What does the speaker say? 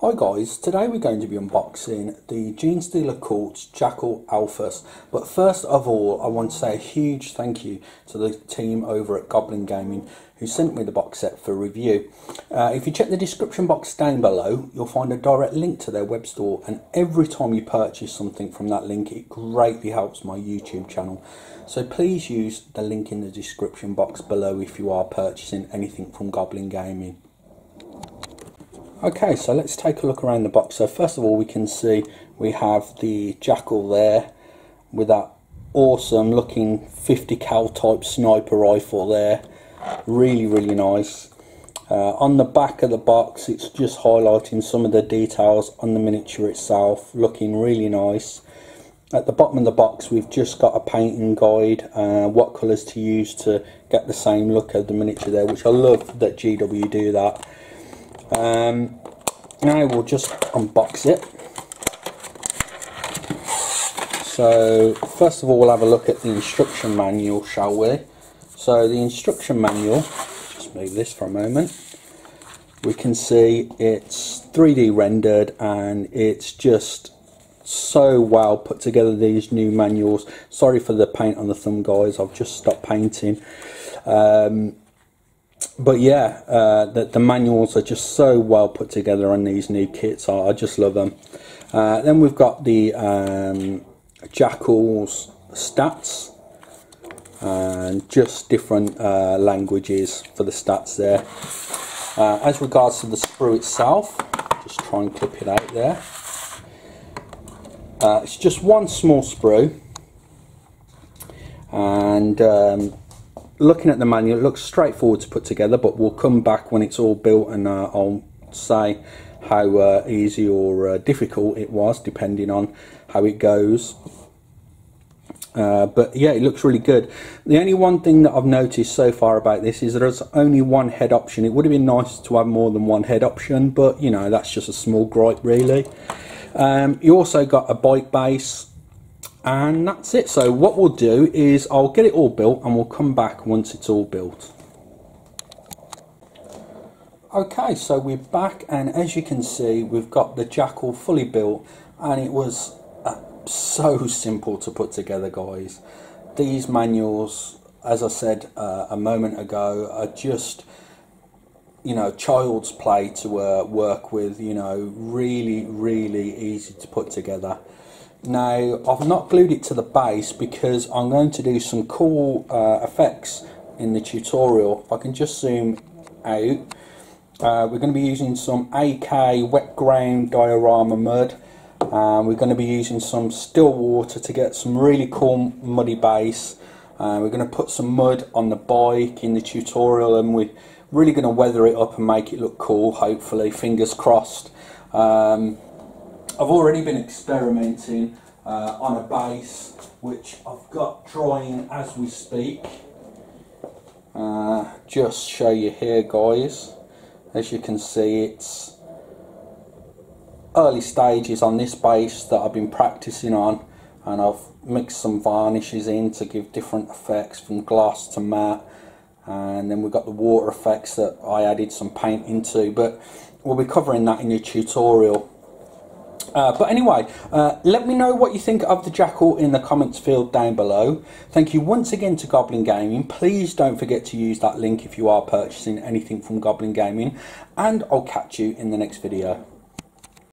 Hi guys, today we're going to be unboxing the Genestealer Cult's Jackal Alphus. But first of all, I want to say a huge thank you to the team over at Goblin Gaming who sent me the box set for review. If you check the description box down below, you'll find a direct link to their web store, and every time you purchase something from that link, it greatly helps my YouTube channel. So please use the link in the description box below if you are purchasing anything from Goblin Gaming. Okay, so let's take a look around the box. So first of all, we can see we have the Jackal there with that awesome looking 50 cal type sniper rifle there. Really nice. On the back of the box, it's just highlighting some of the details on the miniature itself, looking really nice. At the bottom of the box, we've just got a painting guide, what colours to use to get the same look of the miniature there, which I love that GW do that. Now we'll just unbox it. So first of all, we'll have a look at the instruction manual, shall we? So the instruction manual, just move this for a moment, we can see it's 3D rendered and it's just so well put together, these new manuals. Sorry for the paint on the thumb guys, I've just stopped painting. But yeah, the manuals are just so well put together on these new kits. I just love them. Then we've got the Jackal's stats and just different languages for the stats there. As regards to the sprue itself, just try and clip it out there. It's just one small sprue, and looking at the manual, it looks straightforward to put together, but we'll come back when it's all built and I'll say how easy or difficult it was, depending on how it goes. But yeah, it looks really good. The only one thing that I've noticed so far about this is there's only one head option. It would have been nice to have more than one head option, but you know, that's just a small gripe really. You also got a bike base, and that's it. So what we'll do is I'll get it all built and we'll come back once it's all built. Okay, so we're back, and as you can see, we've got the Jackal fully built, and it was so simple to put together, guys. These manuals, as I said a moment ago, are just, you know, child's play to work with, you know, really easy to put together. Now, I've not glued it to the base because I'm going to do some cool effects in the tutorial. If I can just zoom out, we're going to be using some AK wet ground diorama mud. We're going to be using some still water to get some really cool muddy base. We're going to put some mud on the bike in the tutorial, and we're really going to weather it up and make it look cool, hopefully, fingers crossed. I've already been experimenting on a base which I've got drying as we speak. Just show you here, guys. As you can see, it's early stages on this base that I've been practicing on, and I've mixed some varnishes in to give different effects from gloss to matte, and then we've got the water effects that I added some paint into, but we'll be covering that in the tutorial. But anyway, let me know what you think of the Jackal in the comments field down below. Thank you once again to Goblin Gaming. Please don't forget to use that link if you are purchasing anything from Goblin Gaming, and I'll catch you in the next video.